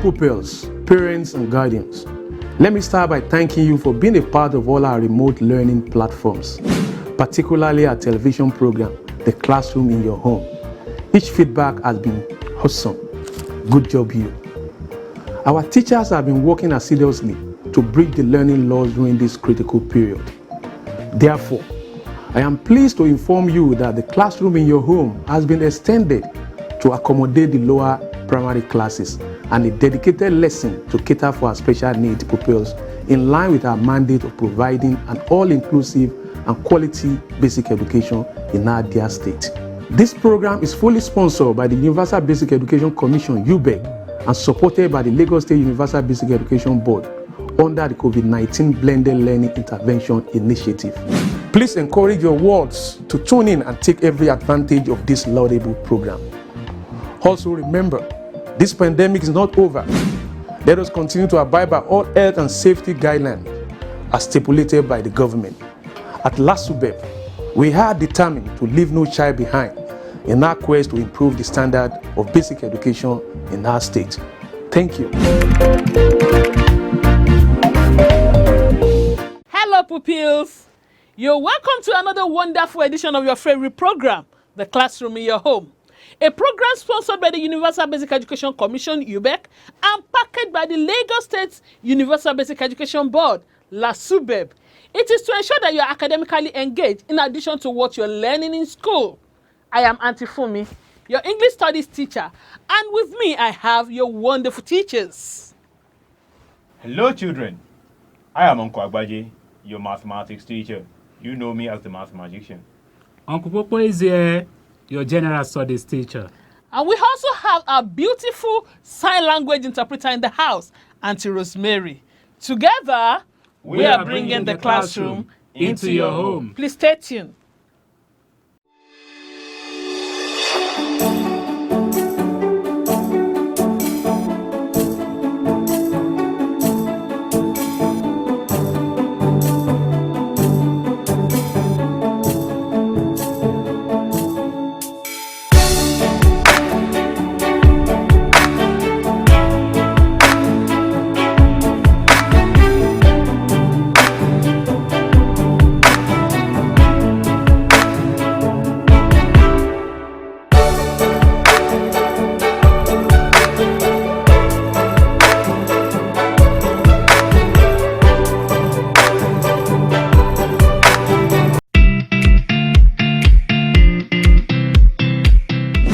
pupils, parents, and guardians. Let me start by thanking you for being a part of all our remote learning platforms, particularly our television program, The Classroom in Your Home. Each feedback has been awesome. Good job, you. Our teachers have been working assiduously to bridge the learning loss during this critical period. Therefore, I am pleased to inform you that the Classroom in Your Home has been extended to accommodate the lower primary classes and a dedicated lesson to cater for our special needs pupils in line with our mandate of providing an all-inclusive and quality basic education in our dear state. This program is fully sponsored by the Universal Basic Education Commission, UBEC, and supported by the Lagos State Universal Basic Education Board under the COVID-19 Blended Learning Intervention Initiative. Please encourage your wards to tune in and take every advantage of this laudable program. Also remember, this pandemic is not over. Let us continue to abide by all health and safety guidelines as stipulated by the government. At LASUBEB, we are determined to leave no child behind in our quest to improve the standard of basic education in our state. Thank you. Hello, pupils. You're welcome to another wonderful edition of your favorite program, The Classroom in Your Home. A program sponsored by the Universal Basic Education Commission, UBEC, and packaged by the Lagos State Universal Basic Education Board, LASUBEB. It is to ensure that you are academically engaged in addition to what you're learning in school. I am Auntie Fumi, your English Studies teacher, and with me I have your wonderful teachers. Hello, children. I am Uncle Agbaje, your mathematics teacher. You know me as the math magician. Uncle Popo is here, your general studies teacher. And we also have a beautiful sign language interpreter in the house, Auntie Rosemary. Together, we are bringing the classroom into your home. Please stay tuned.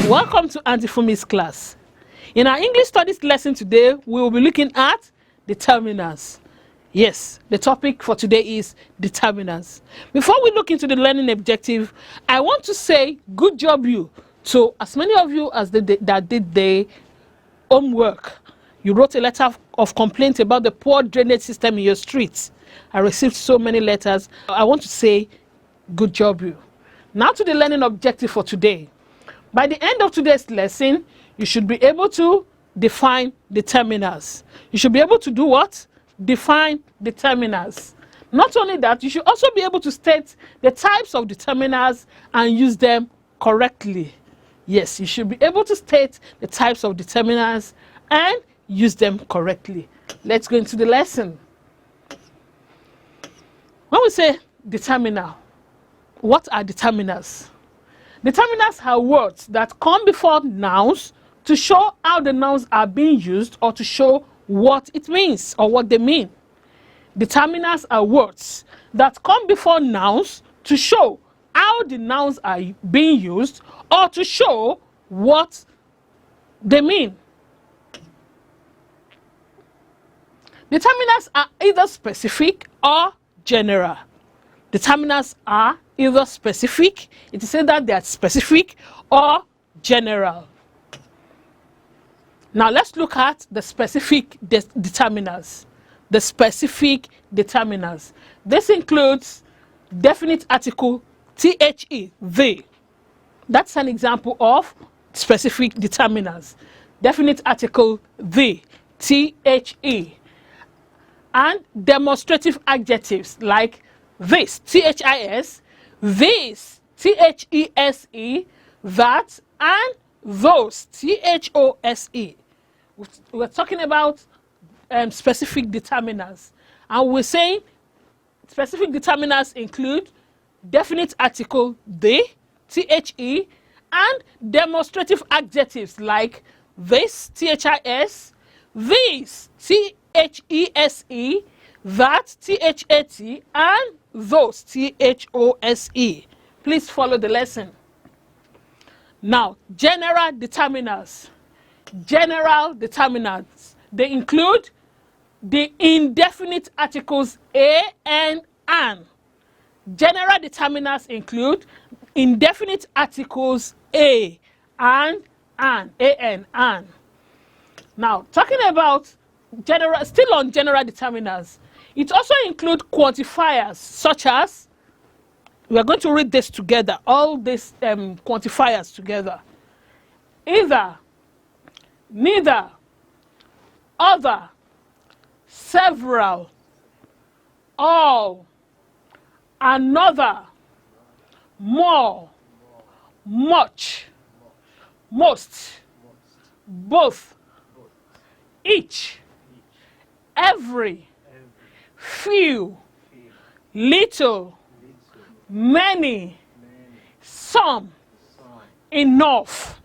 Welcome to Auntie Fumi's class. In our English Studies lesson today, we will be looking at determinants. Yes, the topic for today is determinants. Before we look into the learning objective, I want to say good job you to as many of you as that did the homework. You wrote a letter of complaint about the poor drainage system in your streets. I received so many letters. I want to say good job you. Now to the learning objective for today. By the end of today's lesson, you should be able to define determinants. You should be able to do what? Define determinants. Not only that, you should also be able to state the types of determinants and use them correctly. Yes, you should be able to state the types of determinants and use them correctly. Let's go into the lesson. When we say determinant, what are determinants? Determinants are words that come before nouns to show how the nouns are being used or to show what it means or what they mean. Determinants are words that come before nouns to show how the nouns are being used or to show what they mean. Determinants are either specific or general. Determinants are either specific, it is either they are specific or general. Now let's look at the specific determinants. The specific determinants. This includes definite article THE, the. That's an example of specific determinants. Definite article the, THE. And demonstrative adjectives like this, THIS, this, THESE, that, and those, THOSE. we're talking about specific determiners. And we're saying specific determiners include definite article the, the, and demonstrative adjectives like this, this, these, these, that, that, and those, those. Please follow the lesson. Now, general determiners. General determinants. They include the indefinite articles a and an. General determinants include indefinite articles a and an. Now, talking about general, still on general determiners, it also includes quantifiers such as, we are going to read this together, all these quantifiers together. Either, neither, other, several, all, another, more, much, most, both, each, every, few, little, many, some, enough.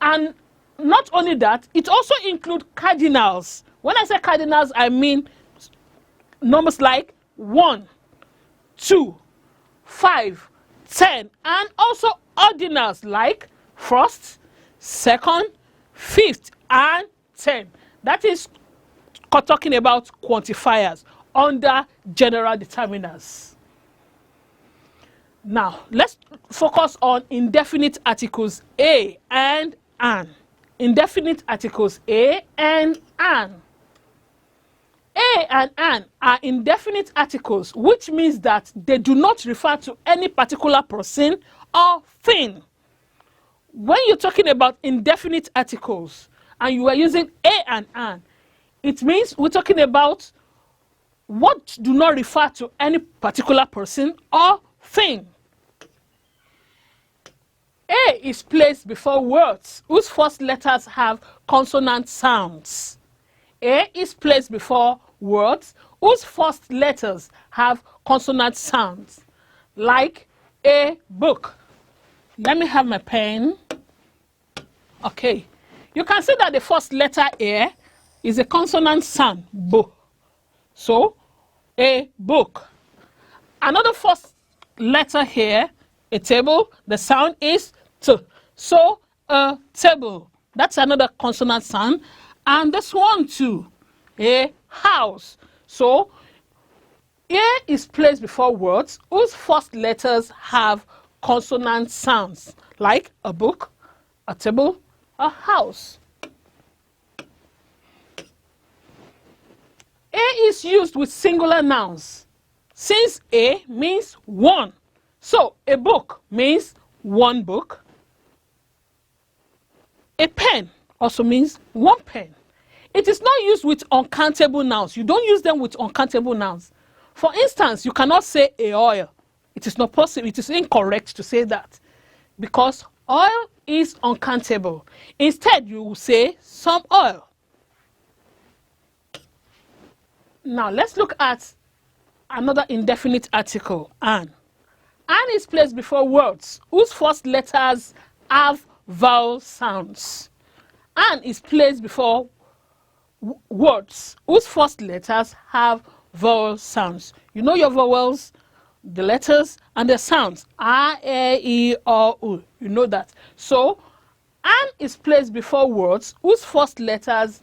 And not only that, it also includes cardinals. When I say cardinals, I mean numbers like 1, 2, 5, 10, and also ordinals like first, second, fifth, and 10. That is talking about quantifiers under general determiners. Now, let's focus on indefinite articles a and an. Indefinite articles a and an. A and an are indefinite articles, which means that they do not refer to any particular person or thing. When you're talking about indefinite articles and you are using a and an, it means we're talking about what do not refer to any particular person or thing. A is placed before words whose first letters have consonant sounds. A is placed before words whose first letters have consonant sounds, like a book. Let me have my pen. Okay. You can see that the first letter A is a consonant sound, bo. So, a book. Another first letter here, a table, the sound is t. So, a table. That's another consonant sound. And this one too, a house. So, A is placed before words whose first letters have consonant sounds, like a book, a table, a house. A is used with singular nouns, since A means one. So, a book means one book. A pen also means one pen. It is not used with uncountable nouns. You don't use them with uncountable nouns. For instance, you cannot say a oil. It is not possible. It is incorrect to say that because oil is uncountable. Instead, you will say some oil. Now, let's look at another indefinite article, an. An is placed before words whose first letters have vowel sounds. An is placed before words whose first letters have vowel sounds. You know your vowels, the letters, and the sounds. A, E, I, O, U. You know that. So, an is placed before words whose first letters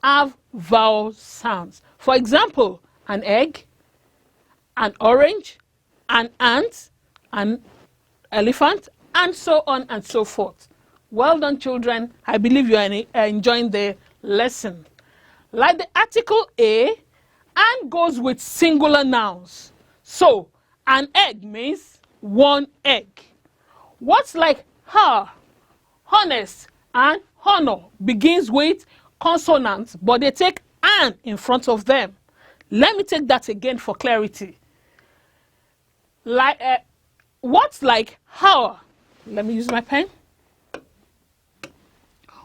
have vowel sounds. For example, an egg, an orange, an ant, an elephant, and so on and so forth. Well done, children. I believe you are enjoying the lesson. Like the article a, an goes with singular nouns. So, an egg means one egg. Words like her, honest, and honor begins with consonants, but they take an in front of them. Let me take that again for clarity. Like words like how, let me use my pen.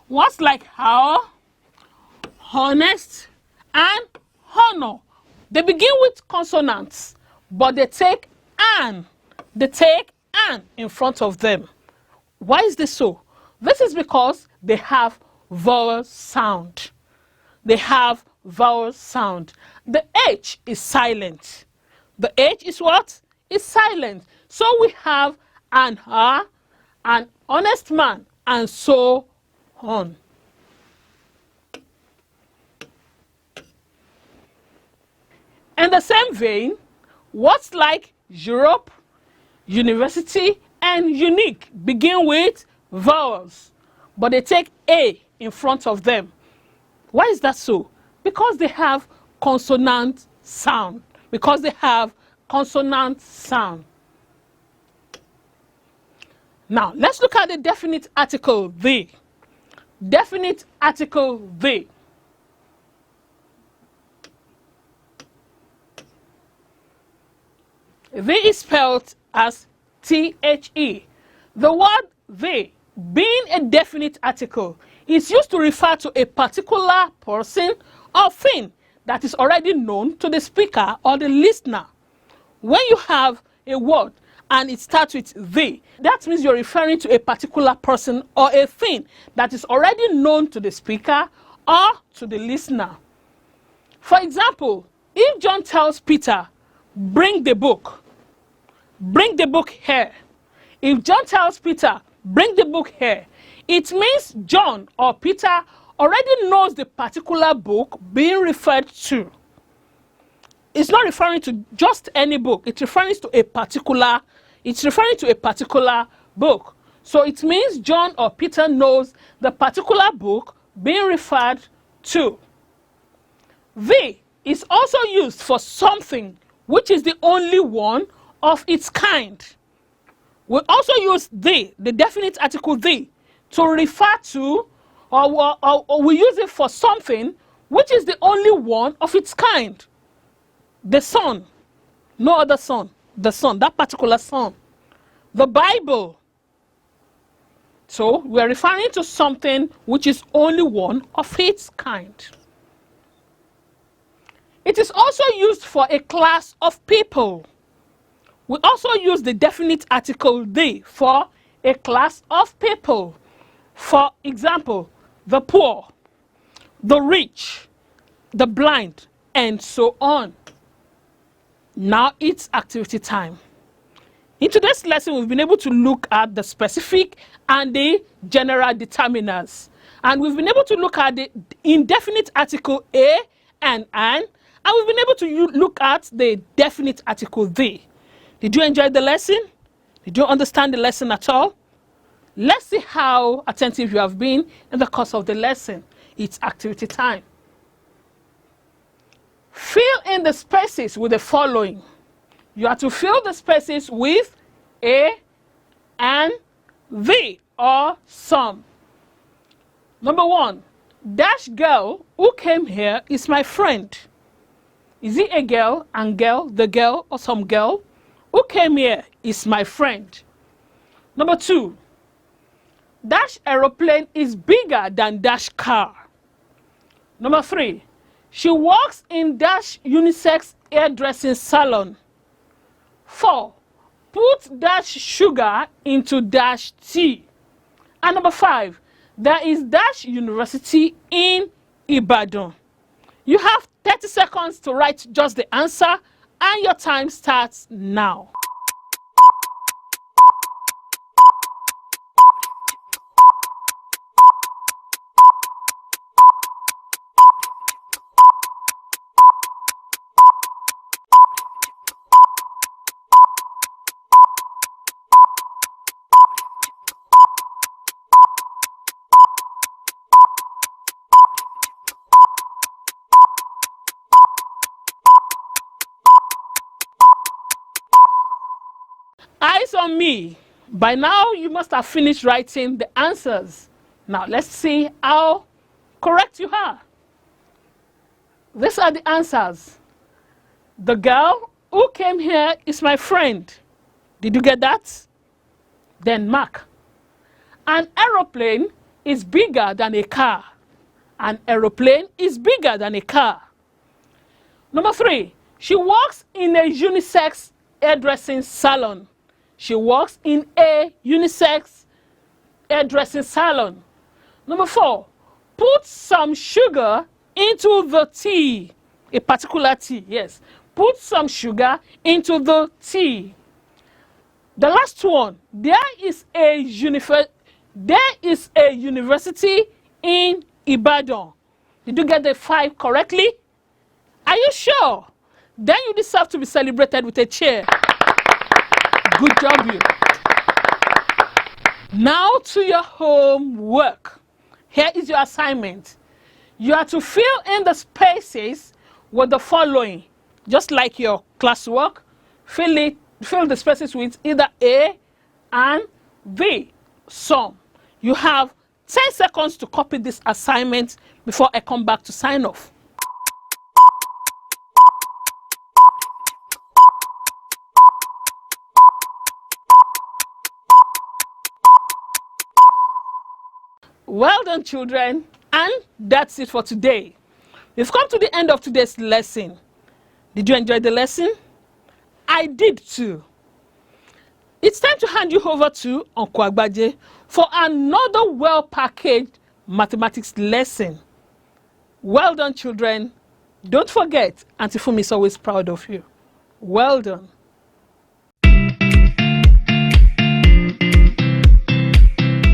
Words like how, honest, and honor. They begin with consonants, but they take an. They take an in front of them. Why is this so? This is because they have vowel sound. They have vowel sound. The H is silent. The H is what? Is silent. So we have an honest man, and so on. In the same vein, words like Europe, university, and unique begin with vowels, but they take A in front of them. Why is that so? Because they have consonant sound. Because they have consonant sound. Now, let's look at the definite article the. Definite article the. The is spelled as T-H-E. The word the, being a definite article, is used to refer to a particular person or thing that is already known to the speaker or the listener. When you have a word and it starts with the, that means you're referring to a particular person or a thing that is already known to the speaker or to the listener. For example, if John tells Peter, bring the book here. If John tells Peter, bring the book here, it means John or Peter already knows the particular book being referred to. It's not referring to just any book. It's referring to a particular book. So it means John or Peter knows the particular book being referred to. The is also used for something which is the only one of its kind. We also use the definite article the, to refer to, or we use it for something which is the only one of its kind. The sun, no other sun, the sun, that particular sun. The Bible. So we are referring to something which is only one of its kind. It is also used for a class of people. We also use the definite article the for a class of people. For example, the poor, the rich, the blind, and so on. Now it's activity time. In today's lesson, we've been able to look at the specific and the general determiners. And we've been able to look at the indefinite article a and an, and we've been able to look at the definite article the. Did you enjoy the lesson? Did you understand the lesson at all? Let's see how attentive you have been in the course of the lesson. It's activity time. Fill in the spaces with the following. You have to fill the spaces with a and the or some. Number 1, dash girl who came here is my friend. Is it a girl and girl, the girl or some girl? Who came here is my friend. Number 2, dash aeroplane is bigger than dash car. Number 3, she works in dash unisex hairdressing salon. 4, put dash sugar into dash tea. And number 5, there is dash university in Ibadan. You have 30 seconds to write just the answer, and your time starts now. Eyes on me. By now, you must have finished writing the answers. Now, let's see how correct you are. These are the answers. The girl who came here is my friend. Did you get that? Then mark. An aeroplane is bigger than a car. An aeroplane is bigger than a car. Number 3, she works in a unisex hairdressing salon. She works in a unisex hairdressing salon. Number 4, put some sugar into the tea. A particular tea, yes. Put some sugar into the tea. The last one, there is a university in Ibadan. Did you get the 5 correctly? Are you sure? Then you deserve to be celebrated with a cheer. Good job, you. Now to your homework. Here is your assignment. You are to fill in the spaces with the following. Just like your classwork, fill the spaces with either A and B. Some. You have 10 seconds to copy this assignment before I come back to sign off. Well done, children. And that's it for today. We've come to the end of today's lesson. Did you enjoy the lesson? I did too. It's time to hand you over to Uncle Agbaje for another well-packaged mathematics lesson. Well done, children. Don't forget, Auntie Fumi is always proud of you. Well done.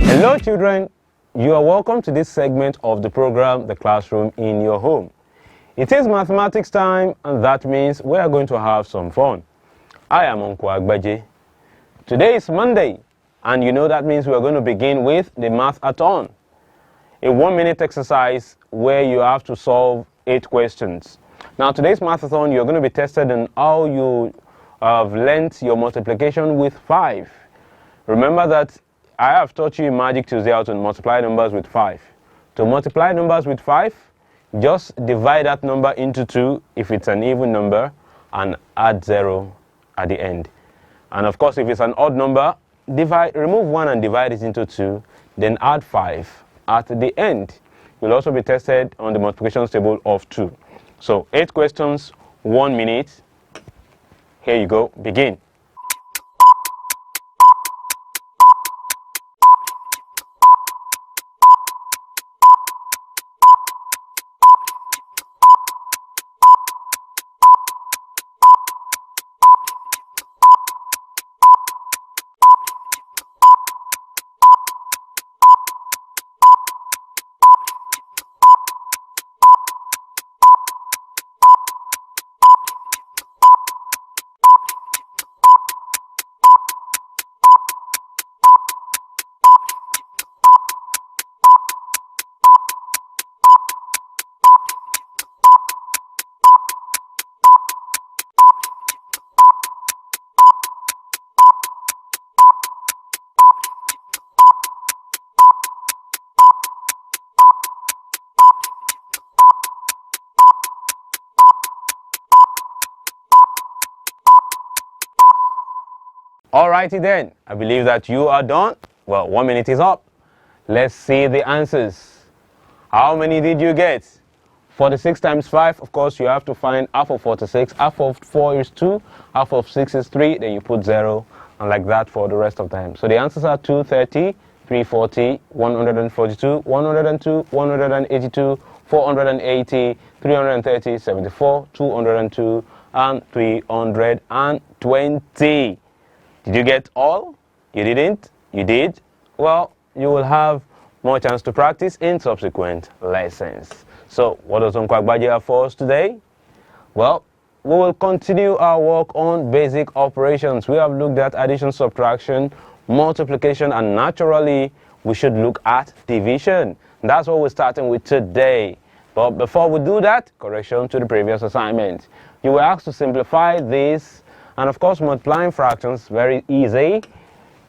Hello, children. You are welcome to this segment of the program, The Classroom in Your Home. It is mathematics time, and that means we are going to have some fun. I am Uncle Agbaje. Today is Monday, and you know that means we are going to begin with the Math-a-thon, a 1-minute exercise where you have to solve 8 questions. Now, today's Math-a-thon, you're going to be tested on how you have learnt your multiplication with 5. Remember that I have taught you in Magic Tuesday how to multiply numbers with 5. To multiply numbers with 5, just divide that number into 2 if it's an even number and add 0 at the end. And of course, if it's an odd number, remove 1 and divide it into 2, then add 5 at the end. You'll also be tested on the multiplication table of 2. So 8 questions, 1 minute. Here you go, begin. Alrighty then, I believe that you are done. Well, 1 minute is up. Let's see the answers. How many did you get? 46 times 5, of course, you have to find half of 46. Half of 4 is 2, half of 6 is 3, then you put 0, and like that for the rest of time. So the answers are 230, 340, 142, 102, 182, 480, 330, 74, 202, and 320. Did you get all? You didn't? You did? Well, you will have more chance to practice in subsequent lessons. So, what does Uncle Agbaje have for us today? Well, we will continue our work on basic operations. We have looked at addition, subtraction, multiplication, and naturally, we should look at division. That's what we're starting with today. But before we do that, correction to the previous assignment. You were asked to simplify this. And of course, multiplying fractions, very easy.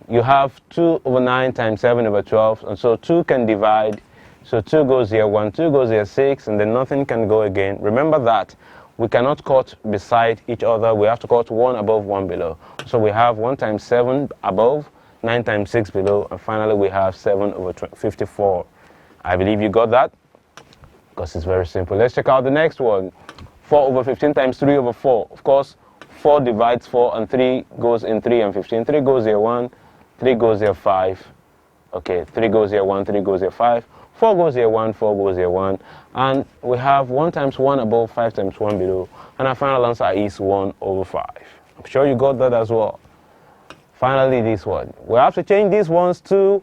You have 2 over 9 times 7 over 12, and so 2 can divide. So 2 goes here, 1, 2 goes here, 6, and then nothing can go again. Remember that we cannot cut beside each other. We have to cut 1 above, 1 below. So we have 1 times 7 above, 9 times 6 below, and finally we have 7 over 54. I believe you got that. because it's very simple. Let's check out the next one. 4 over 15 times 3 over 4. Of course, 4 divides 4 and 3 goes in 3 and 15. 3 goes here 1, 3 goes here 5. Okay, 3 goes here 1, 3 goes here 5. 4 goes here 1, 4 goes here 1. And we have 1 times 1 above, 5 times 1 below. And our final answer is 1 over 5. I'm sure you got that as well. Finally, this one. We have to change these ones to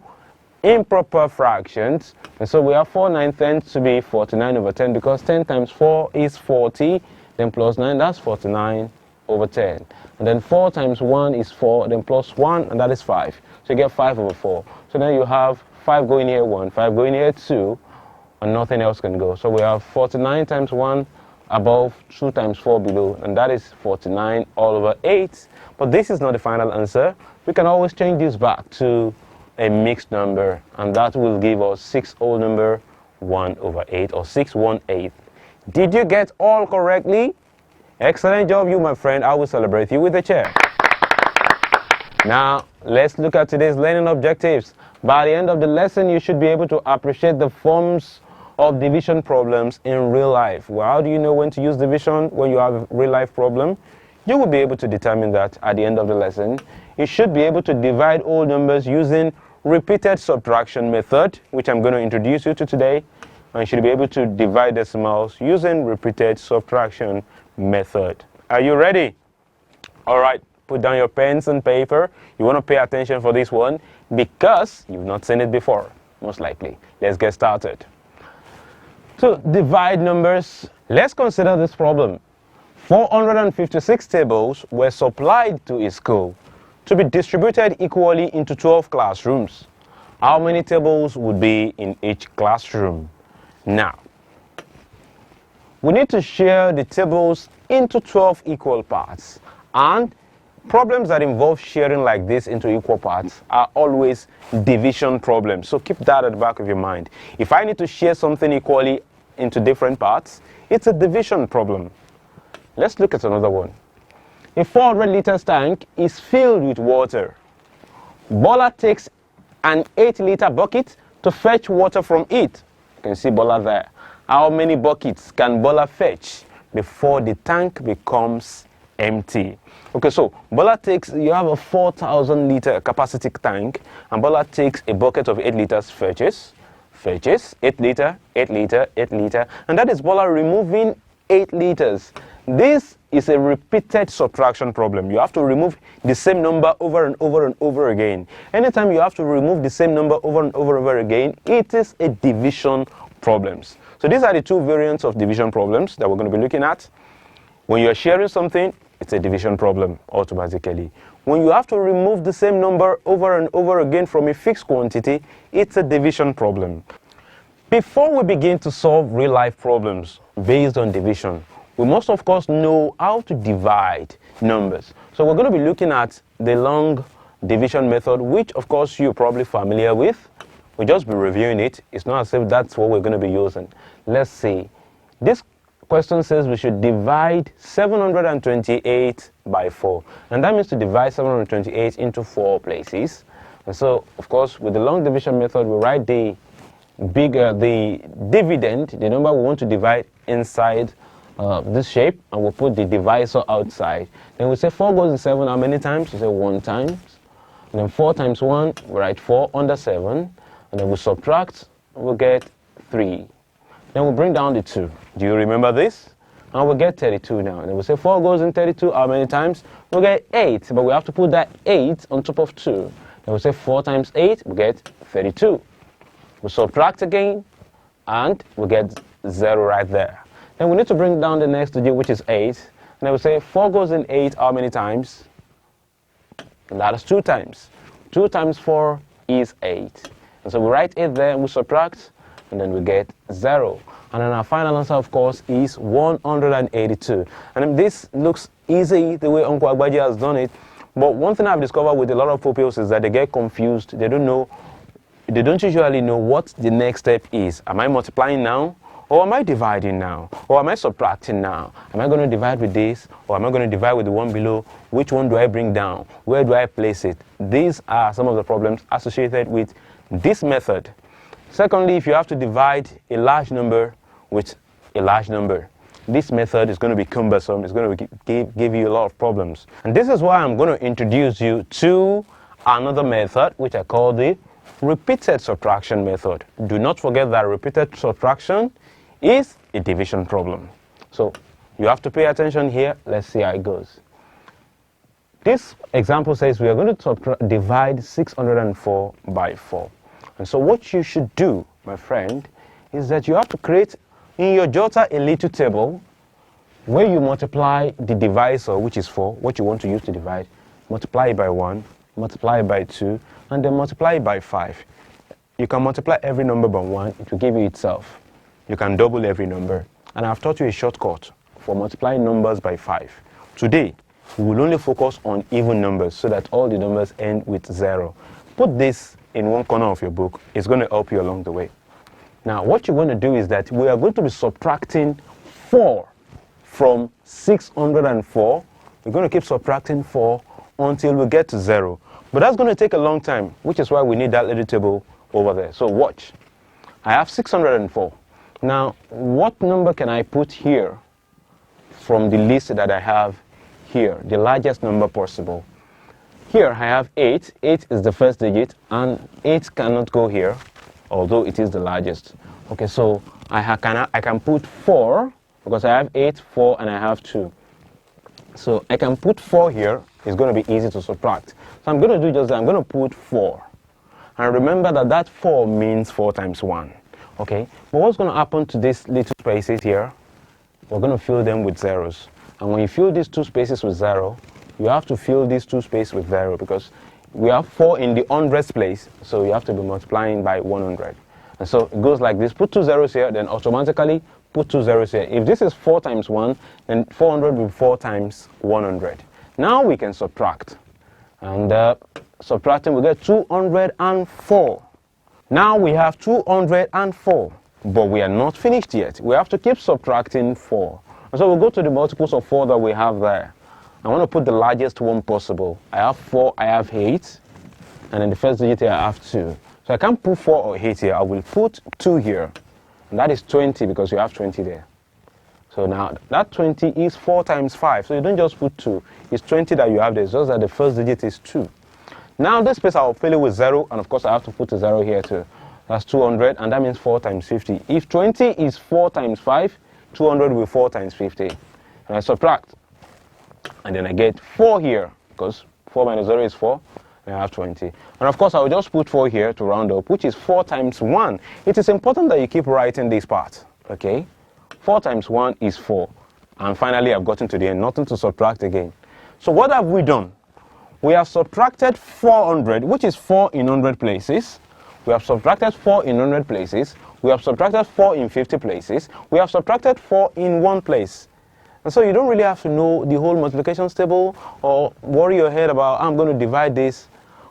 improper fractions. And so we have 4 9/10 to be 49 over 10 because 10 times 4 is 40. Then plus 9, that's 49 over 10. And then 4 times 1 is 4. Then plus 1, and that is 5. So you get 5 over 4. So then you have 5 going here 1, 5 going here 2, and nothing else can go. So we have 49 times 1 above, 2 times 4 below, and that is 49 all over 8. But this is not the final answer. We can always change this back to a mixed number, and that will give us 6 whole number 1 over 8, or 6 1/8. Did you get all correctly? Excellent job, you my friend. I will celebrate you with a chair. Now, let's look at today's learning objectives. By the end of the lesson, you should be able to appreciate the forms of division problems in real life. Well, how do you know when to use division when you have a real life problem? You will be able to determine that at the end of the lesson. You should be able to divide whole numbers using repeated subtraction method, which I'm going to introduce you to today. And you should be able to divide decimals using repeated subtraction method. Are you ready? All right, put down your pens and paper. You want to pay attention for this one because you've not seen it before, most likely. Let's get started. To divide numbers, let's consider this problem. 456 tables were supplied to a school to be distributed equally into 12 classrooms. How many tables would be in each classroom? Now, we need to share the tables into 12 equal parts, and problems that involve sharing like this into equal parts are always division problems. So keep that at the back of your mind. If I need to share something equally into different parts, it's a division problem. Let's look at another one. A 400 liters tank is filled with water. Bola takes an 8-liter bucket to fetch water from it. You can see Bola there. How many buckets can Bola fetch before the tank becomes empty? Okay, so Bola takes, you have a 4,000 liter capacity tank, and Bola takes a bucket of 8 liters, fetches 8 liter, 8 liter, 8 liter, and that is Bola removing 8 liters. This is a repeated subtraction problem. You have to remove the same number over and over and over again. Anytime you have to remove the same number over and over again, it is a division problems. So these are the two variants of division problems that we're going to be looking at. When you're sharing something, it's a division problem automatically. When you have to remove the same number over and over again from a fixed quantity, it's a division problem. Before we begin to solve real-life problems based on division, we must of course know how to divide numbers. So we're going to be looking at the long division method, which of course you're probably familiar with. We'll just be reviewing it. It's not as if that's what we're going to be using. Let's see. This question says we should divide 728 by 4. And that means to divide 728 into 4 places. And so, of course, with the long division method, we write the dividend, the number we want to divide, inside this shape, and we'll put the divisor outside. Then we say 4 goes in 7 how many times? We say 1 times. And then 4 times 1, we write 4 under 7. And then we subtract, we'll get 3. Then we'll bring down the 2. Do you remember this? And we'll get 32 now. And then we say 4 goes in 32 how many times? We'll get 8, but we have to put that 8 on top of 2. Then we'll say 4 times 8, we get 32. We subtract again, and we get 0 right there. Then we need to bring down the next digit, which is 8. And then we say 4 goes in 8 how many times? And that is 2 times. 2 times 4 is 8. And so we write 8 there, and we subtract, and then we get 0. And then our final answer, of course, is 182. And this looks easy the way Uncle Agbaji has done it. But one thing I've discovered with a lot of pupils is that they get confused. They don't usually know what the next step is. Am I multiplying now? Or am I dividing now? Or am I subtracting now? Am I going to divide with this? Or am I going to divide with the one below? Which one do I bring down? Where do I place it? These are some of the problems associated with this method. Secondly, if you have to divide a large number with a large number. This method is going to be cumbersome. It's going to give you a lot of problems. And this is why I'm going to introduce you to another method, which I call the repeated subtraction method. Do not forget that repeated subtraction is a division problem. So you have to pay attention here. Let's see how it goes. This example says we are going to divide 604 by 4. And so what you should do, my friend, is that you have to create in your jotter a little table where you multiply the divisor, which is 4, what you want to use to divide, multiply it by 1, multiply it by 2, and then multiply it by 5. You can multiply every number by 1, it will give you itself. You can double every number. And I've taught you a shortcut for multiplying numbers by 5. Today, we will only focus on even numbers so that all the numbers end with 0. Put this in one corner of your book. It's going to help you along the way. Now, what you're going to do is that we are going to be subtracting 4 from 604. We're going to keep subtracting 4 until we get to 0. But that's going to take a long time, which is why we need that little table over there. So watch. I have 604. Now, what number can I put here from the list that I have here, the largest number possible? Here I have 8. 8 is the first digit, and 8 cannot go here, although it is the largest. Okay, so I can put 4, because I have 8, 4, and I have 2. So I can put 4 here. It's going to be easy to subtract. So I'm going to do just that. I'm going to put 4. And remember that that 4 means 4 times 1. Okay, but what's going to happen to these little spaces here? We're going to fill them with zeros. And when you fill these two spaces with 0, you have to fill these two spaces with 0, because we have 4 in the hundredths place, so you have to be multiplying by 100. And so it goes like this. Put 2 zeros here, then automatically put 2 zeros here. If this is 4 times 1, then 400 will be 4 times 100. Now we can subtract. And subtracting, we get 204. Now we have 204, but we are not finished yet. We have to keep subtracting 4. And so we'll go to the multiples of 4 that we have there. I want to put the largest one possible. I have 4, I have 8, and in the first digit here I have 2. So I can't put 4 or 8 here. I will put 2 here, and that is 20 because you have 20 there. So now that 20 is 4 times 5. So you don't just put 2. It's 20 that you have there. It's just that the first digit is 2. Now this space I will fill it with 0, and of course I have to put a 0 here too. That's 200, and that means 4 times 50. If 20 is 4 times 5, 200 will be 4 times 50. And I subtract. And then I get 4 here, because 4 minus 0 is 4, and I have 20. And of course, I will just put 4 here to round up, which is 4 times 1. It is important that you keep writing this part, okay? 4 times 1 is 4. And finally, I've gotten to the end, nothing to subtract again. So what have we done? We have subtracted 400, which is 4 in 100 places. We have subtracted 4 in 100 places. We have subtracted 4 in 50 places. We have subtracted 4 in 1 place. And so you don't really have to know the whole multiplication table or worry your head about, I'm going to divide this.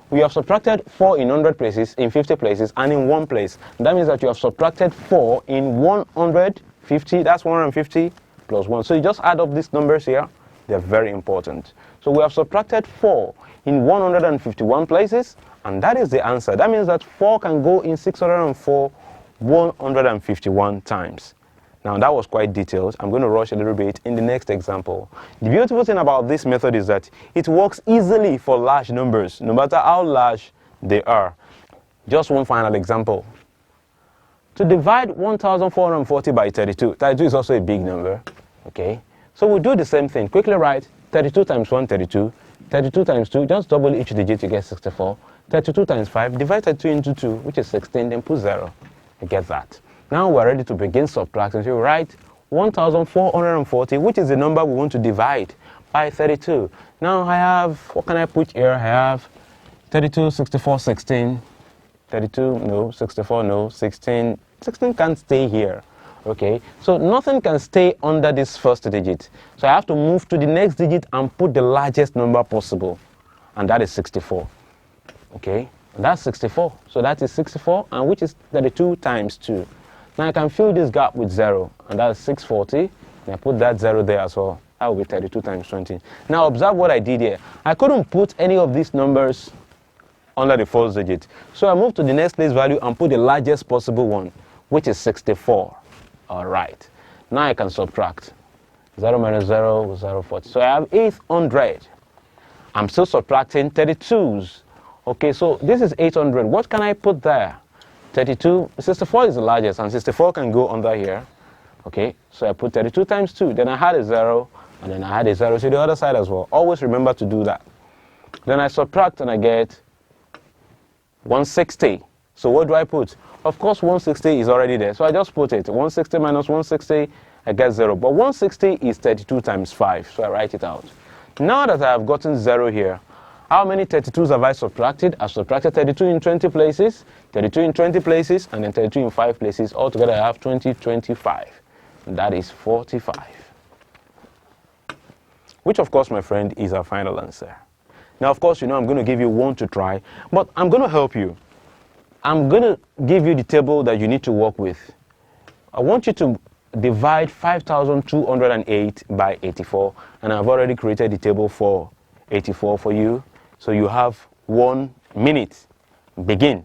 We have subtracted 4 in 100 places, in 50 places, and in 1 place. That means that you have subtracted 4 in 150. That's 150 plus 1. So you just add up these numbers here. They're very important. So we have subtracted 4 in 151 places, and that is the answer. That means that 4 can go in 604 151 times. Now that was quite detailed. I'm going to rush a little bit in the next example. The beautiful thing about this method is that it works easily for large numbers, no matter how large they are. Just one final example. To divide 1440 by 32, 32 is also a big number, okay? So we'll do the same thing. Quickly write 32 times 1, 32. 32 times 2, just double each digit, you get 64. 32 times 5, divide 32 into 2, which is 16, then put 0. You get that. Now we're ready to begin subtracting. So you write 1440, which is the number we want to divide by 32. Now I have, what can I put here? I have 32, 64, 16. 32, no. 64, no. 16. 16 can't stay here. Okay, so nothing can stay under this first digit. So I have to move to the next digit and put the largest number possible. And that is 64. Okay, that's 64. So that is 64, and which is 32 times 2. Now I can fill this gap with 0, and that's 640. And I put that 0 there as well. That will be 32 times 20. Now observe what I did here. I couldn't put any of these numbers under the first digit. So I moved to the next place value and put the largest possible one, which is 64. All right. Now I can subtract. 0 minus 0 is 0, 40. So I have 800. I'm still subtracting 32s. Okay, so this is 800. What can I put there? 32, 64 is the largest, and 64 can go under here. Okay, so I put 32 times 2. Then I had a 0, and then I had a 0 to the other side as well. Always remember to do that. Then I subtract, and I get 160. So what do I put? Of course, 160 is already there, so I just put it. 160 minus 160, I get 0. But 160 is 32 times 5, so I write it out. Now that I have gotten 0 here, how many 32s have I subtracted? I've subtracted 32 in 20 places, 32 in 20 places, and then 32 in 5 places. Altogether, I have 20, 25. And that is 45. Which, of course, my friend, is our final answer. Now, of course, you know I'm going to give you one to try, but I'm going to help you. I'm going to give you the table that you need to work with. I want you to divide 5,208 by 84, and I've already created the table for 84 for you. So you have 1 minute. Begin.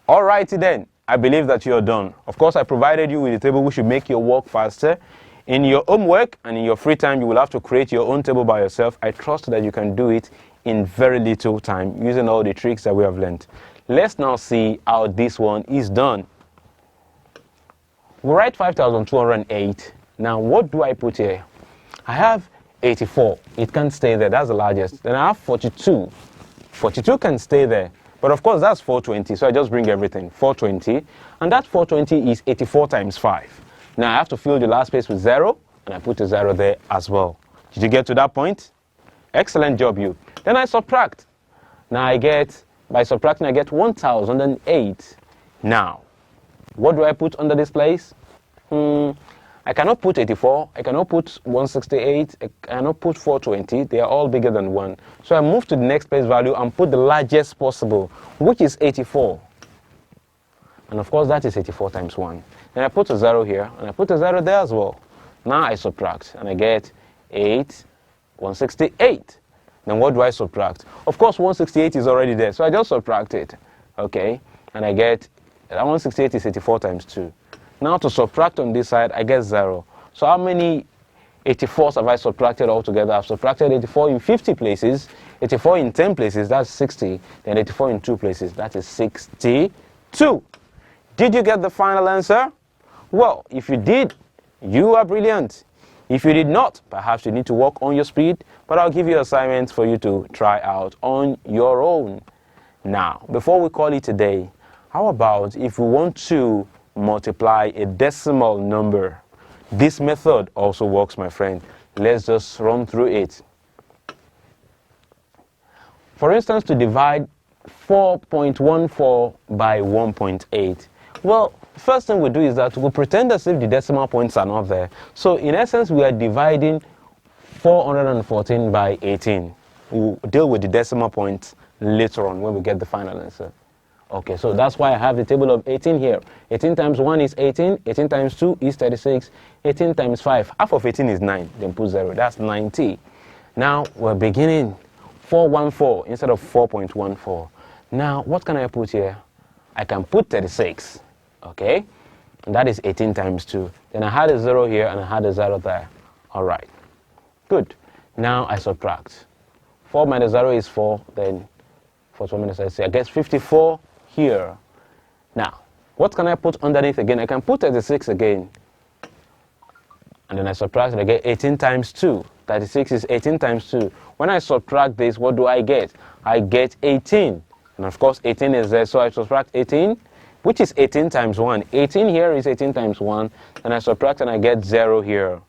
Alrighty then, I believe that you're done. Of course, I provided you with a table which should make your work faster. In your homework and in your free time, you will have to create your own table by yourself. I trust that you can do it in very little time using all the tricks that we have learned. Let's now see how this one is done. We write 5,208. Now, what do I put here? I have 84. It can't stay there. That's the largest. Then I have 42. 42 can stay there. But of course, that's 420, so I just bring everything. 420, and that 420 is 84 times 5. Now I have to fill the last space with 0, and I put a 0 there as well. Did you get to that point? Excellent job, you. Then I subtract. Now by subtracting, I get 1,008. Now, what do I put under this place? I cannot put 84, I cannot put 168, I cannot put 420, they are all bigger than 1. So I move to the next place value and put the largest possible, which is 84. And of course that is 84 times 1. Then I put a 0 here, and I put a 0 there as well. Now I subtract, and I get 168. Then what do I subtract? Of course 168 is already there, so I just subtract it. Okay, and I get, that 168 is 84 times 2. Now to subtract on this side, I get 0. So how many 84s have I subtracted altogether? I've subtracted 84 in 50 places, 84 in 10 places, that's 60. Then 84 in 2 places, that is 62. Did you get the final answer? Well, if you did, you are brilliant. If you did not, perhaps you need to work on your speed, but I'll give you assignments for you to try out on your own. Now, before we call it a day, how about if we want to multiply a decimal number? This method also works, my friend. Let's just run through it. For instance, to divide 4.14 by 1.8. Well, first thing we do is that we pretend as if the decimal points are not there. So in essence, we are dividing 414 by 18. We'll deal with the decimal points later on when we get the final answer. Okay, so that's why I have the table of 18 here. 18 times 1 is 18, 18 times 2 is 36, 18 times 5, half of 18 is 9, then put 0, that's 90. Now we're beginning 414 instead of 4.14. Now what can I put here? I can put 36, okay? And that is 18 times 2. Then I had a 0 here and I had a 0 there. All right, good. Now I subtract. 4 minus 0 is 4, then 4 minus I guess 54 here. Now, what can I put underneath again? I can put 36 again. and then I subtract it, I get 18 times 2. 36 is 18 times 2. When I subtract this, what do I get? I get 18. And of course, 18 is there, so I subtract 18, which is 18 times 1. 18 here is 18 times 1, and I subtract and I get 0 here.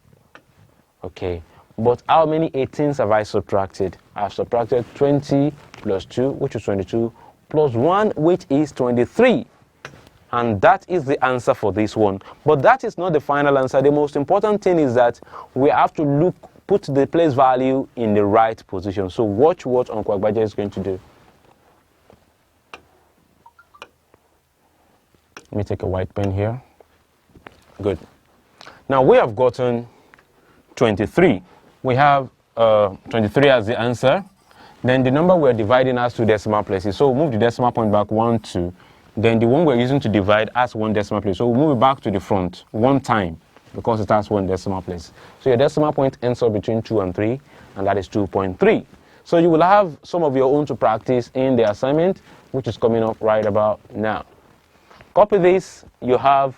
Okay, but how many 18s have I subtracted? I've subtracted 20 plus 2, which is 22, plus 1, which is 23. And that is the answer for this one. But that is not the final answer. The most important thing is that we have to put the place value in the right position. So watch what Uncle Agbaje is going to do. Let me take a white pen here. Good. Now we have gotten 23. We have 23 as the answer. Then the number we're dividing has 2 decimal places. So we'll move the decimal point back 1, 2. Then the one we're using to divide has 1 decimal place. So we'll move it back to the front 1 time because it has 1 decimal place. So your decimal point ends up between 2 and 3, and that is 2.3. So you will have some of your own to practice in the assignment, which is coming up right about now. Copy this. You have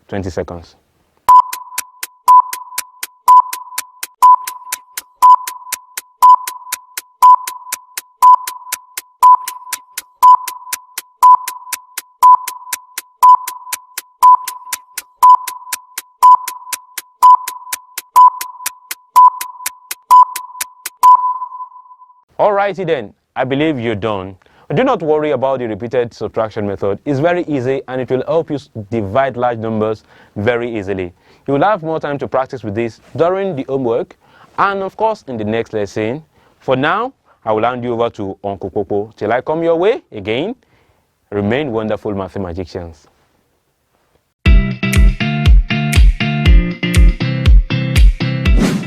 20 seconds. Alrighty then, I believe you're done. Do not worry about the repeated subtraction method. It's very easy and it will help you divide large numbers very easily. You will have more time to practice with this during the homework and of course in the next lesson. For now, I will hand you over to Uncle Popo. Till I come your way again, remain wonderful mathematicians.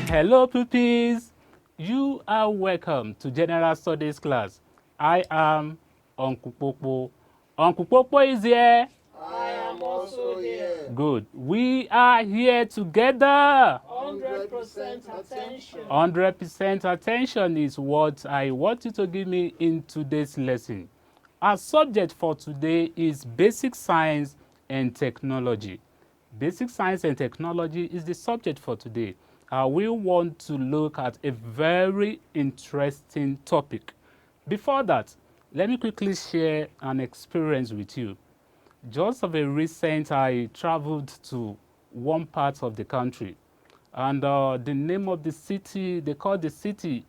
Hello pupils, you are welcome to General Studies class. I am Uncle Popo. Uncle Popo is here. I am also here. Good. We are here together. 100% attention. 100% attention is what I want you to give me in today's lesson. Our subject for today is basic science and technology. Basic science and technology is the subject for today. We want to look at a very interesting topic. Before that, let me quickly share an experience with you. Just of a recent, I traveled to one part of the country, and the name of the city, they call the city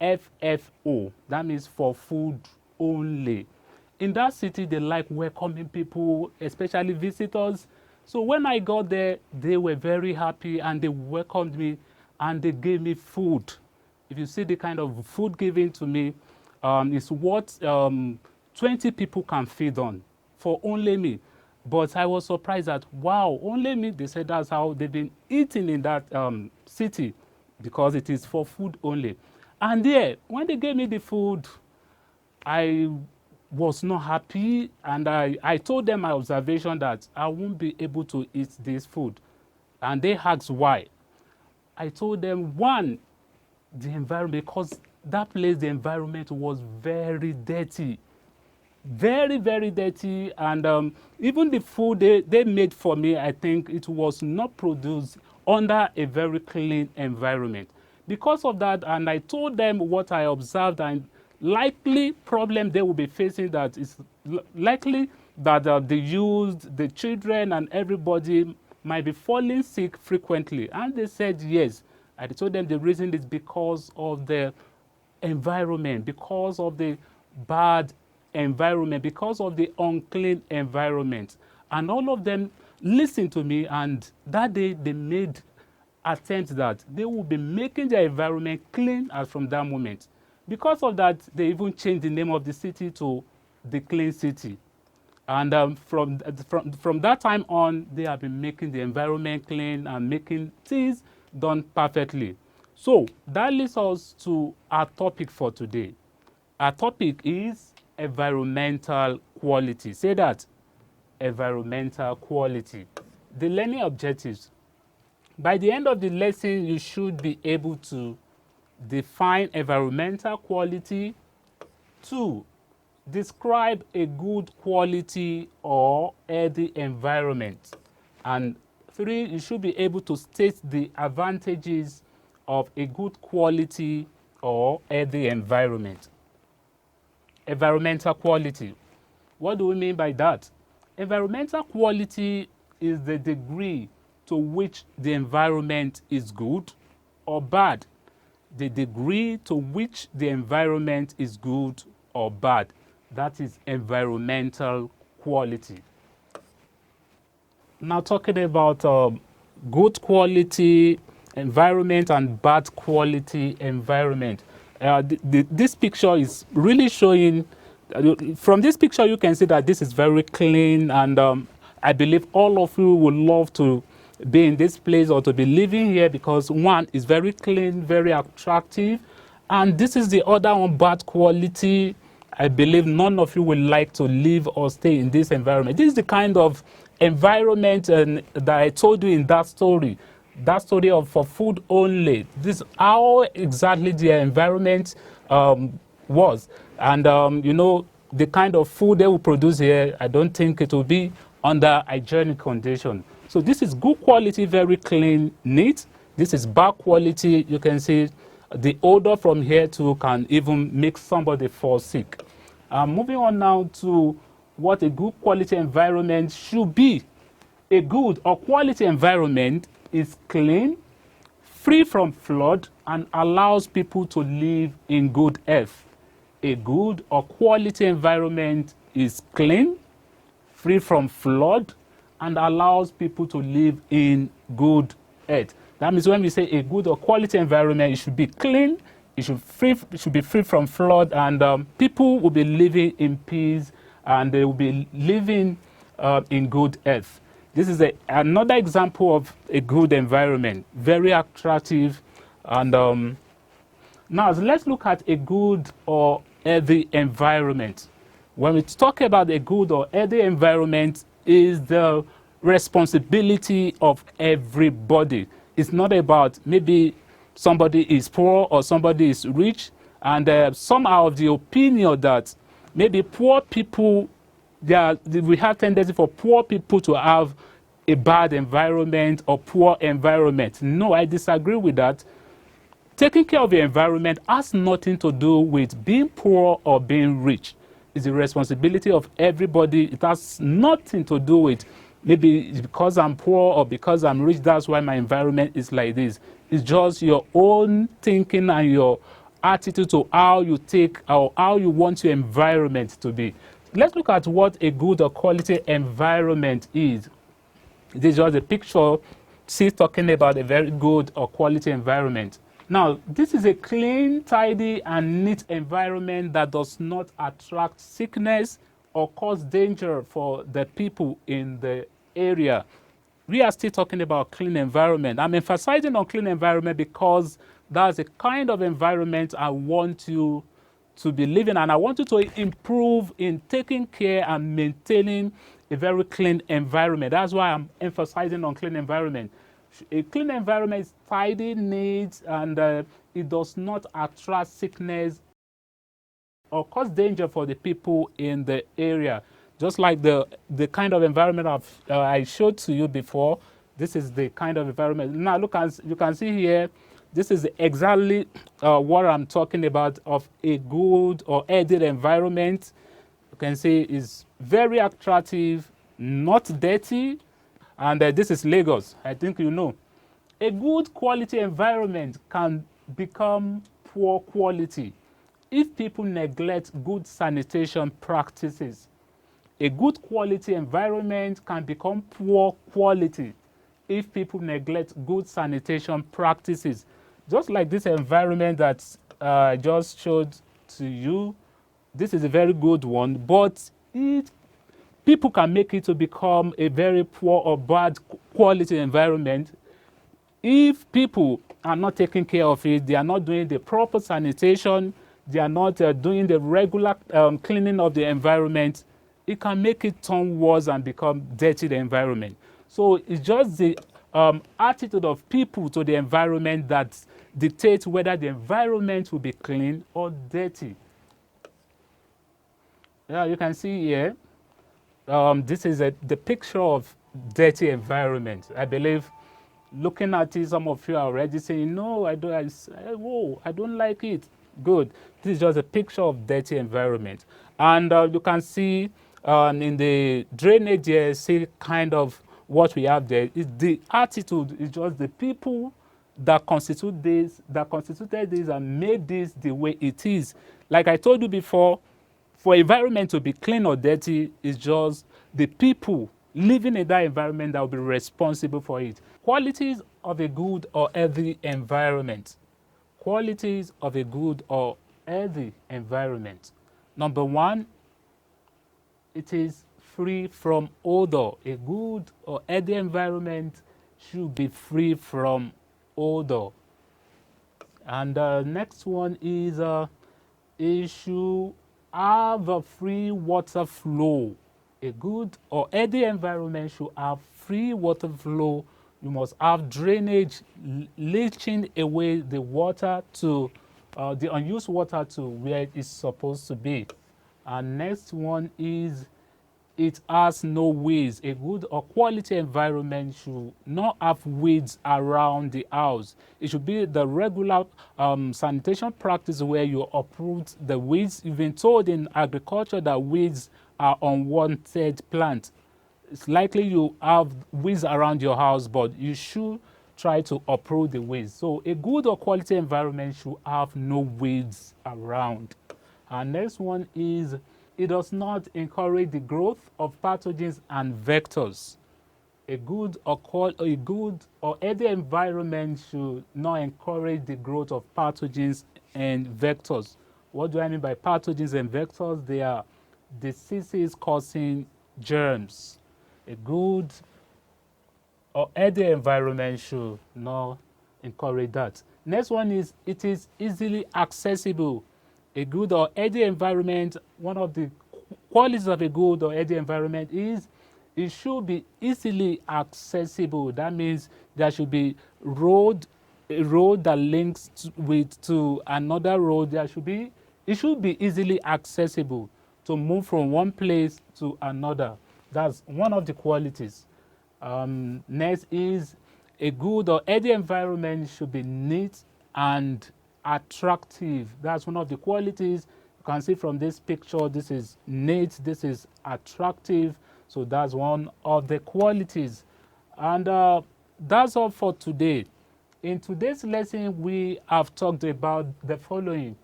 FFO. That means for food only. In that city, they like welcoming people, especially visitors. So when I got there, they were very happy and they welcomed me and they gave me food. If you see the kind of food given to me, it's what 20 people can feed on for only me. But I was surprised that, wow, only me. They said that's how they've been eating in that city because it is for food only. And there, when they gave me the food, I was not happy, and I told them my observation that I won't be able to eat this food. And they asked why. I told them, one, the environment, because that place, the environment was very dirty. Very, very dirty, and even the food they made for me, I think it was not produced under a very clean environment. Because of that, and I told them what I observed and likely problem they will be facing, that is likely that the youth, the children, and everybody might be falling sick frequently. And they said yes. I told them the reason is because of the environment, because of the bad environment, because of the unclean environment. And all of them listened to me, and that day they made attempts that they will be making their environment clean as from that moment. Because of that, they even changed the name of the city to the Clean City. And from that time on, they have been making the environment clean and making things done perfectly. So that leads us to our topic for today. Our topic is environmental quality. Say that, environmental quality. The learning objectives. By the end of the lesson, you should be able to define environmental quality. 2, describe a good quality or healthy environment. And 3, you should be able to state the advantages of a good quality or healthy environment. Environmental quality. What do we mean by that? Environmental quality is the degree to which the environment is good or bad. The degree to which the environment is good or bad. That is environmental quality. Now talking about good quality environment and bad quality environment. This picture is really showing, from this picture you can see that this is very clean, and I believe all of you would love to be in this place or to be living here because one is very clean, very attractive, and this is the other one, bad quality. I believe none of you would like to live or stay in this environment. This is the kind of environment that I told you in that story of for food only. This is how exactly the environment was. And you know, the kind of food they will produce here, I don't think it will be under hygienic condition. So this is good quality, very clean, neat. This is bad quality. You can see the odor from here too can even make somebody fall sick. Moving on now to what a good quality environment should be. A good or quality environment is clean, free from flood, and allows people to live in good health. A good or quality environment is clean, free from flood, and allows people to live in good health. That means when we say a good or quality environment, it should be clean, it should be free from flood, and people will be living in peace, and they will be living in good health. This is another example of a good environment, very attractive. And now let's look at a good or healthy environment. When we talk about a good or healthy environment, is the responsibility of everybody. It's not about maybe somebody is poor or somebody is rich, and some are of the opinion that maybe poor people, we have tendency for poor people to have a bad environment or poor environment. No, I disagree with that. Taking care of the environment has nothing to do with being poor or being rich. It's the responsibility of everybody. It has nothing to do with maybe because I'm poor or because I'm rich, that's why my environment is like this. It's just your own thinking and your attitude to how you take or how you want your environment to be. Let's look at what a good or quality environment is. This is just a picture, talking about a very good or quality environment. Now, this is a clean, tidy, and neat environment that does not attract sickness or cause danger for the people in the area. We are still talking about clean environment. I'm emphasizing on clean environment because that's the kind of environment I want you to be living, and I want you to improve in taking care and maintaining a very clean environment. That's why I'm emphasizing on clean environment. A clean environment is tidy, neat, and it does not attract sickness or cause danger for the people in the area. Just like the kind of environment I showed to you before, this is the kind of environment. Now look, as you can see here, this is exactly what I'm talking about of a good or healthy environment. You can see it's very attractive, not dirty, and this is Lagos. I think you know. A good quality environment can become poor quality if people neglect good sanitation practices. A good quality environment can become poor quality if people neglect good sanitation practices. Just like this environment that I just showed to you, this is a very good one, but people can make it to become a very poor or bad quality environment if people are not taking care of it, they are not doing the proper sanitation, they are not doing the regular cleaning of the environment. It can make it turn worse and become dirty, the environment. So it's just the attitude of people to the environment that dictates whether the environment will be clean or dirty. Yeah, you can see here, this is the picture of dirty environment. I believe looking at it, some of you are already saying, no, I don't like it. Good. This is just a picture of dirty environment. And you can see in the drainage here, see kind of what we have there. The attitude is just the people that constituted this and made this the way it is. Like I told you before, for environment to be clean or dirty, is just the people living in that environment that will be responsible for it. Qualities of a good or healthy environment. Qualities of a good or healthy environment. Number one, it is free from odor. A good or healthy environment should be free from odor. And the next one is it should have a free water flow. A good or healthy environment should have free water flow. You must have drainage leaching away the water to the unused water to where it's supposed to be. And next one is it has no weeds. A good or quality environment should not have weeds around the house. It should be the regular sanitation practice where you uproot the weeds. You've been told in agriculture that weeds are unwanted plants. It's likely you have weeds around your house, but you should try to uproot the weeds. So a good or quality environment should have no weeds around. And next one is it does not encourage the growth of pathogens and vectors. A good or healthy environment should not encourage the growth of pathogens and vectors. What do I mean by pathogens and vectors? They are diseases causing germs. A good or healthy environment should not encourage that. Next one is it is easily accessible. A good or healthy environment, one of the qualities of a good or healthy environment is it should be easily accessible. That means there should be a road that links to another road. It should be easily accessible to move from one place to another. That's one of the qualities. Next is a good or healthy environment should be neat and attractive. That's one of the qualities. You can see from this picture, this is neat, this is attractive. So that's one of the qualities. And that's all for today. In today's lesson, we have talked about the following.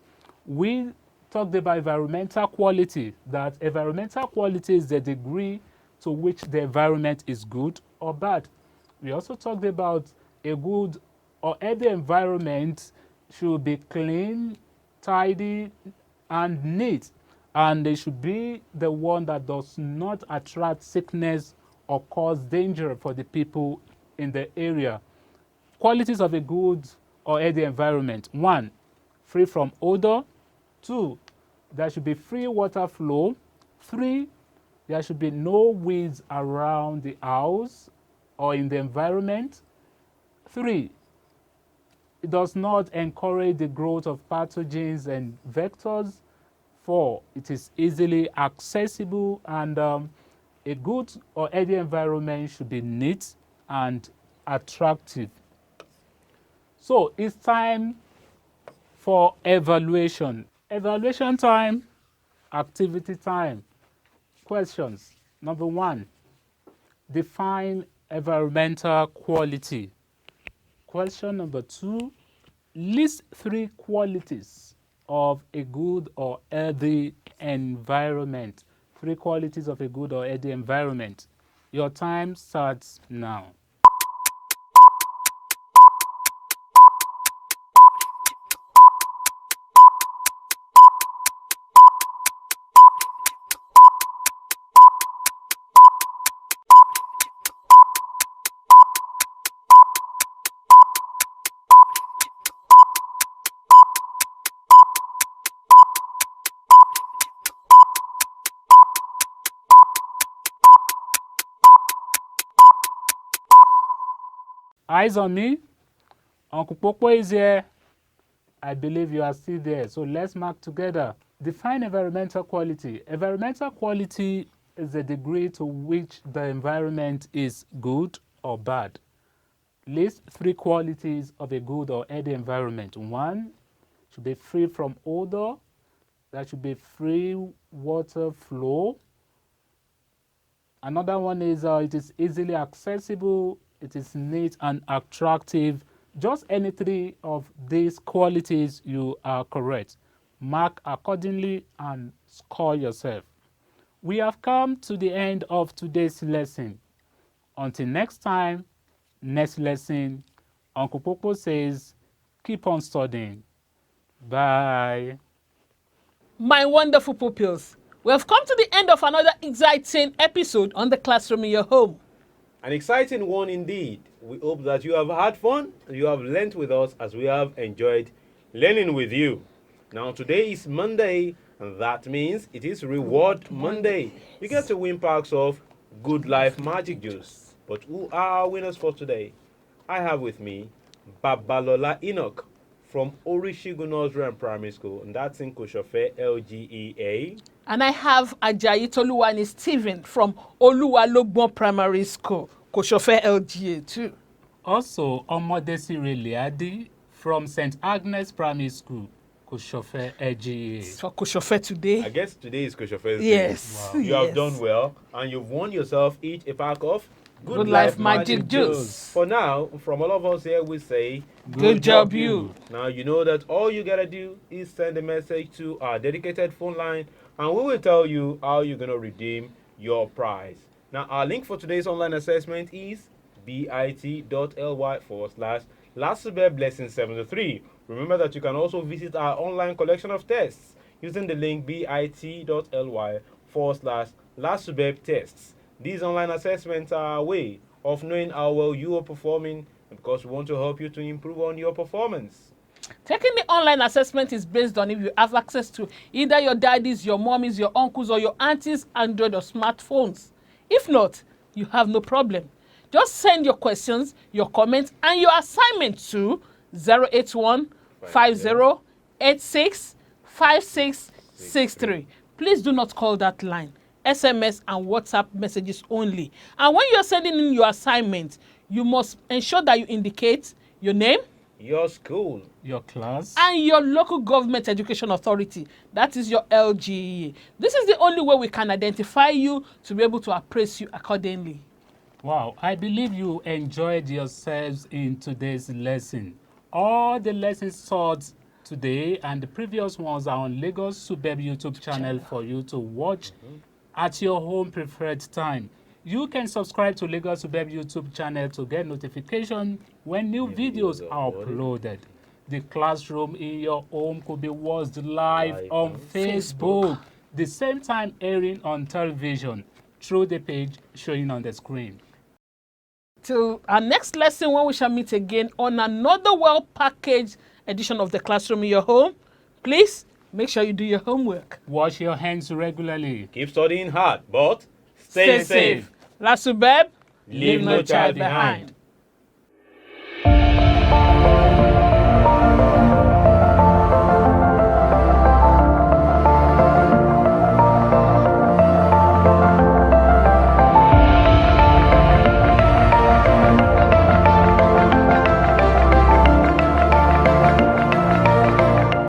We talked about environmental quality, that environmental quality is the degree to which the environment is good or bad. We also talked about a good or healthy environment should be clean, tidy, and neat. And they should be the one that does not attract sickness or cause danger for the people in the area. Qualities of a good or healthy environment. 1, free from odor. 2, there should be free water flow. 3, there should be no weeds around the house or in the environment. 3, it does not encourage the growth of pathogens and vectors. 4, it is easily accessible, and a good or healthy environment should be neat and attractive. So it's time for evaluation. Evaluation time, activity time. Questions. Number 1, define environmental quality. Question number 2, list 3 qualities of a good or healthy environment. 3 qualities of a good or healthy environment. Your time starts now. Eyes on me. Uncle Popo is here. I believe you are still there. So let's mark together. Define environmental quality. Environmental quality is the degree to which the environment is good or bad. List 3 qualities of a good or healthy environment. 1, should be free from odor. There should be free water flow. Another one is it is easily accessible, it is neat and attractive. Just any 3 of these qualities, you are correct. Mark accordingly and score yourself. We have come to the end of today's lesson. Until next time, next lesson, Uncle Popo says, keep on studying. Bye. My wonderful pupils, we have come to the end of another exciting episode on the Classroom in Your Home. An exciting one indeed. We hope that you have had fun and you have learnt with us as we have enjoyed learning with you. Now today is Monday, and that means it is Reward Monday. You get to win packs of Good Life Magic Juice. But who are our winners for today? I have with me Babalola Enoch from Orishigun Nursery and Primary School, and that's in Koshofe LGEA. And I have Ajayi Toluwani Stephen from Oluwalogbon Primary School, Koshofe LGA too. Also, Omodesire Liadi from St. Agnes Primary School, Koshofe LGA. For Koshofe today. I guess today is Koshofe's day. Yes. You yes. have done well, and you've won yourself each a pack of Good Life Magic Juice. For now, from all of us here, we say, Good job, you. Now you know that all you gotta do is send a message to our dedicated phone line, and we will tell you how you're gonna redeem your prize. Now our link for today's online assessment is bit.ly/LASUBEB lesson 73. Remember that you can also visit our online collection of tests using the link bit.ly/LASUBEB tests. These online assessments are a way of knowing how well you are performing, because we want to help you to improve on your performance. Taking the online assessment is based on if you have access to either your daddy's, your mommy's, your uncle's, or your auntie's Android or smartphones. If not, you have no problem. Just send your questions, your comments, and your assignment to 081 50 86 5663. Please do not call that line. SMS and WhatsApp messages only. And when you're sending in your assignment, you must ensure that you indicate your name, Your school, Your class. and your local government education authority. That is your LGEA. This is the only way we can identify you to be able to appraise you accordingly. Wow, I believe you enjoyed yourselves in today's lesson. All the lessons taught today and the previous ones are on Lagos SUBEB YouTube channel for you to watch at your home preferred time. You can subscribe to Lagos SUBEB YouTube channel to get notification when new videos are uploaded. The Classroom in Your Home could be watched live on Facebook, the same time airing on television through the page showing on the screen. Till our next lesson, when we shall meet again on another well-packaged edition of the Classroom in Your Home, please make sure you do your homework. Wash your hands regularly. keep studying hard, but stay safe. LASUBEB, Leave no child behind.